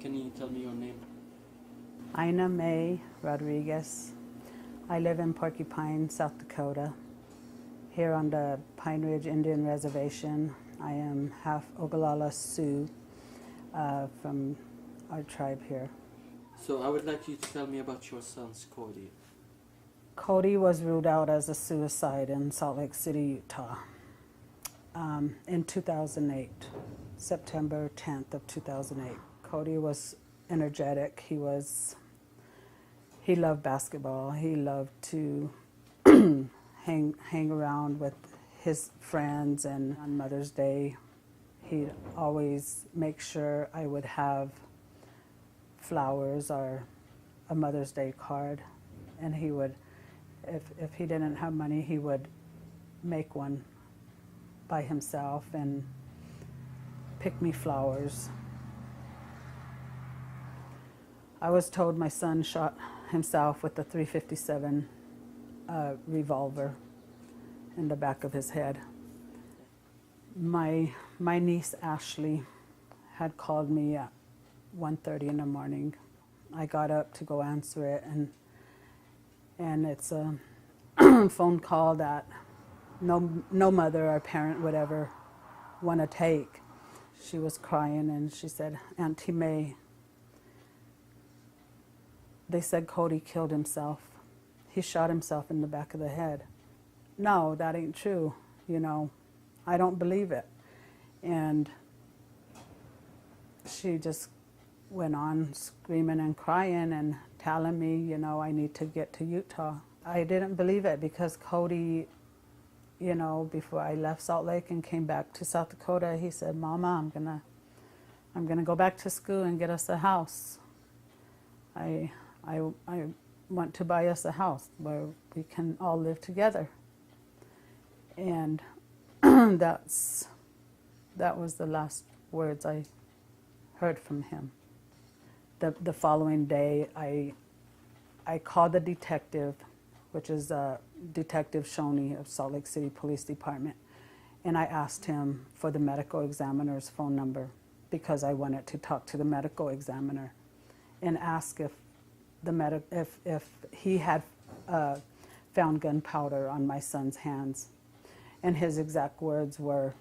Can you tell me your name? I'm Mae Rodriguez. I live in Porcupine, South Dakota, here on the Pine Ridge Indian Reservation. I am half Oglala Sioux from our tribe here. So I would like you to tell me about your sons, Cody. Cody was ruled out as a suicide in Salt Lake City, Utah, in 2008, September 10th of 2008. Cody was energetic. He loved basketball. He loved to hang around with his friends, and on Mother's Day, he'd always make sure I would have flowers or a Mother's Day card, and he would, if he didn't have money, he would make one by himself and pick me flowers. I was told my son shot himself with a .357 revolver in the back of his head. My niece Ashley had called me at 1:30 in the morning. I got up to go answer it, and it's a phone call that no mother or parent would ever want to take. She was crying and she said, "Auntie Mae, they said Cody killed himself. He shot himself in the back of the head." No, that ain't true. I don't believe it. And she just went on screaming and crying and telling me, I need to get to Utah. I didn't believe it because Cody, before I left Salt Lake and came back to South Dakota, he said, "Mama, I'm gonna go back to school and get us a house. I want to buy us a house where we can all live together." And that was the last words I heard from him. The following day, I called the detective, which is Detective Shoney of Salt Lake City Police Department, and I asked him for the medical examiner's phone number because I wanted to talk to the medical examiner and ask if he had found gunpowder on my son's hands. And his exact words were,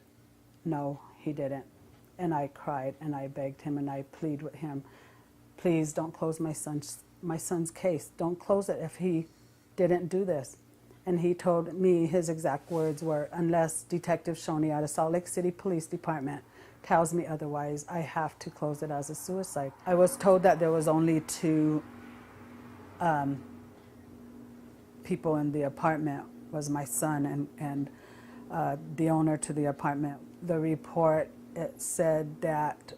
"No, he didn't." And I cried and I begged him and I pleaded with him, "Please don't close my son's case. Don't close it if he didn't do this." And he told me his exact words were, "Unless Detective Shoney out of Salt Lake City Police Department tells me otherwise, I have to close it as a suicide." I was told that there was only two people in the apartment, was my son and the owner to the apartment. The report, it said that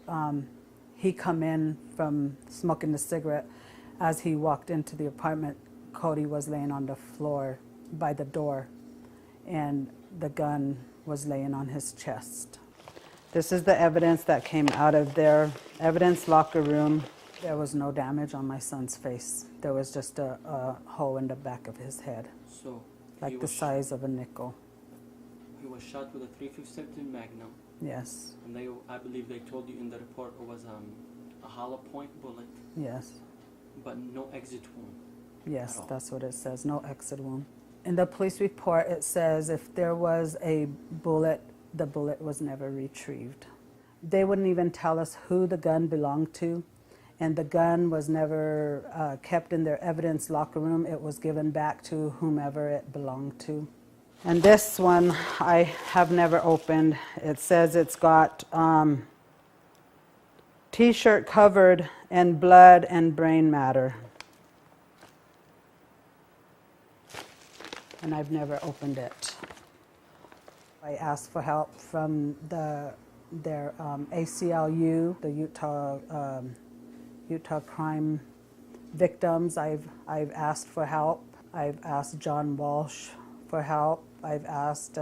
he come in from smoking the cigarette. As he walked into the apartment, Cody was laying on the floor by the door, and the gun was laying on his chest. This is the evidence that came out of their evidence locker room. There was no damage on my son's face. There was just a hole in the back of his head, So like the size of a nickel. he was shot with a .357 Magnum. Yes, And I believe they told you in the report it was a hollow point bullet, yes, but no exit wound. yes, At all. that's what it says, no exit wound. In the police report, it says if there was a bullet, the bullet was never retrieved. They wouldn't even tell us who the gun belonged to, and the gun was never kept in their evidence locker room. It was given back to whomever it belonged to. And this one I have never opened. It says it's got T-shirt covered in blood and brain matter. And I've never opened it. I asked for help from their ACLU, the Utah crime victims. I've asked for help. I've asked John Walsh for help. I've asked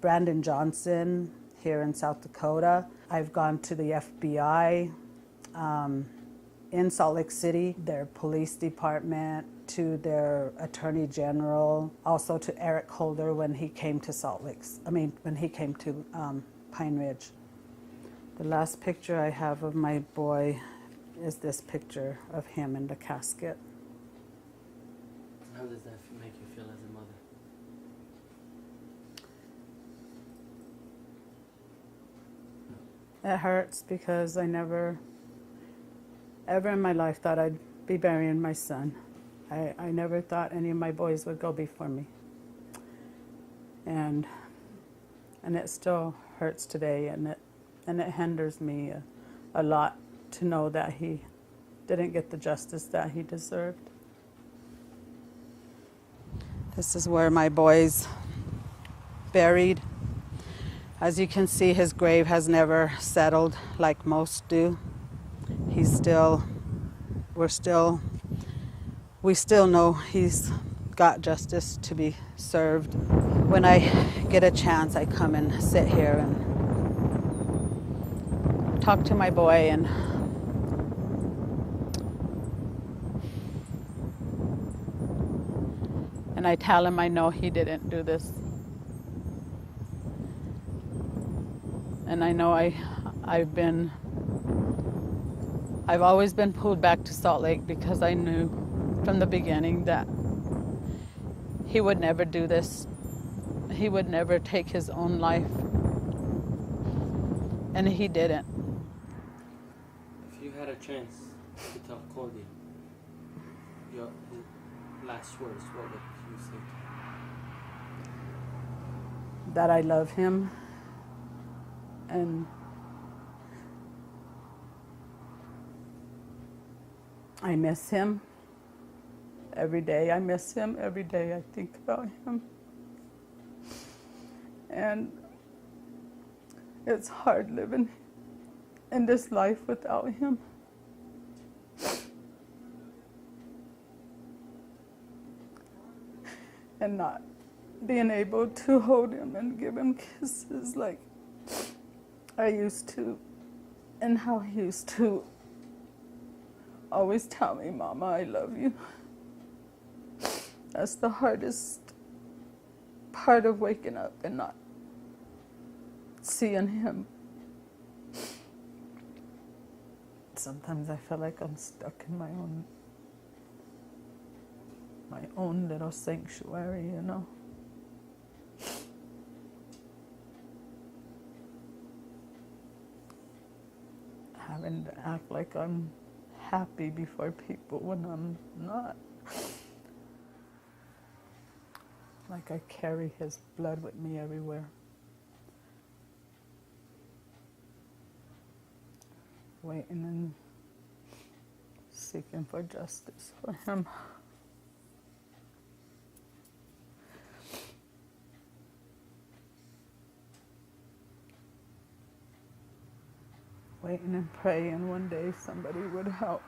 Brandon Johnson here in South Dakota. I've gone to the FBI in Salt Lake City, their police department, to their attorney general, also to Eric Holder when he came to when he came to Pine Ridge. The last picture I have of my boy is this picture of him in the casket. How does that make you feel as a mother? It hurts because I never, ever in my life thought I'd be burying my son. I never thought any of my boys would go before me. And it still hurts today, and it hinders me a lot to know that he didn't get the justice that he deserved. This is where my boy's buried. As you can see, his grave has never settled like most do. We still know he's got justice to be served. When I get a chance, I come and sit here and talk to my boy, and I tell him I know he didn't do this. And I know I've always been pulled back to Salt Lake because I knew from the beginning that he would never do this. He would never take his own life. And he didn't. If you had a chance to tell Cody his last words, what would you say to him? That I love him. And I miss him every day. I miss him every day. I think about him. And it's hard living in this life without him. And not being able to hold him and give him kisses like I used to, and how he used to always tell me, "Mama, I love you." That's the hardest part of waking up and not seeing him. Sometimes I feel like I'm stuck in my own little sanctuary, you know. Having to act like I'm happy before people when I'm not. Like I carry his blood with me everywhere. Waiting and seeking for justice for him. Waiting and praying one day somebody would help.